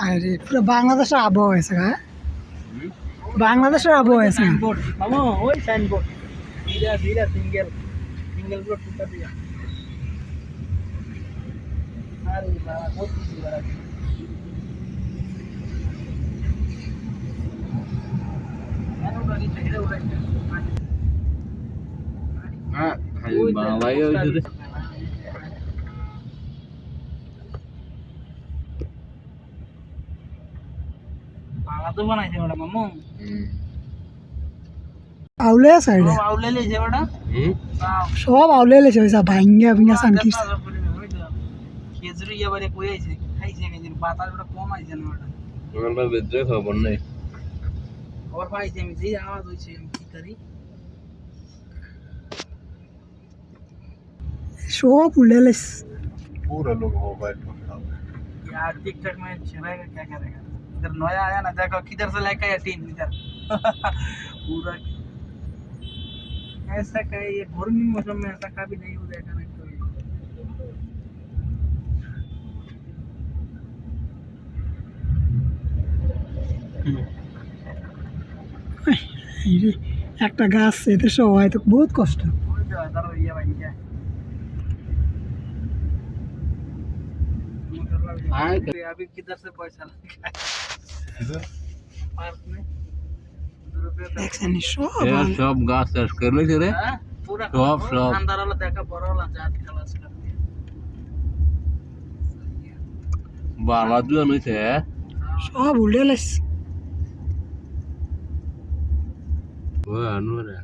আরে পুরো বাংলাদেশের আবহাওয়া হয়েছে হ্যাঁ বাংলাদেশের আবহাওয়া হয়েছে সাইনবোর্ড মামা ওই সাইনবোর্ড ধীরে ধীরে সিঙ্গেল সিঙ্গেল ব্লক টুটা দিয়া আরে বাবা বহুত কিছু করা এনো গাড়ি থেকে উড়াই হ্যাঁ বাংলাই হইছে পালা তো বানাইছে ওটা মামু আউলে সাইডে আউলে লেছে ওটা সব আউলে লেছে ওইসব ভাঙ্গা ভিঙ্গা সানকিস খেজুরি এবারে কই আইছে খাইছে কিন্তু বাতাস ওটা কম আইছে না ওটা আমরা বেদ্রে খবর নাই খবর পাইছে আমি যেই আওয়াজ হইছে আমি কি করি সব উলে লেছে पूरा लोग मोबाइल में खराब है यार टिकटॉक में चलेगा क्या करेगा इधर नया आया ना देखो किधर से लेके आया टीम इधर पूरा ऐसा का ये गर्मी मौसम में ऐसा कभी नहीं हो जाएगा ना कोई এই রে, একটা গাছ এতে সব হয়তো বহুত কষ্ট कोई जो इधर ये भाई क्या अभी किधर से पैसा लगा इधर पार्क में 2 रुपए দেখছেন সব সব গাছ চাষ করলে রে हाँ पूरा सब सब अंदर वाला देखा बड़ा वाला जात खलास कर दिया বাংলা দুজন হইছে সব উলে লেছে ও আনুরে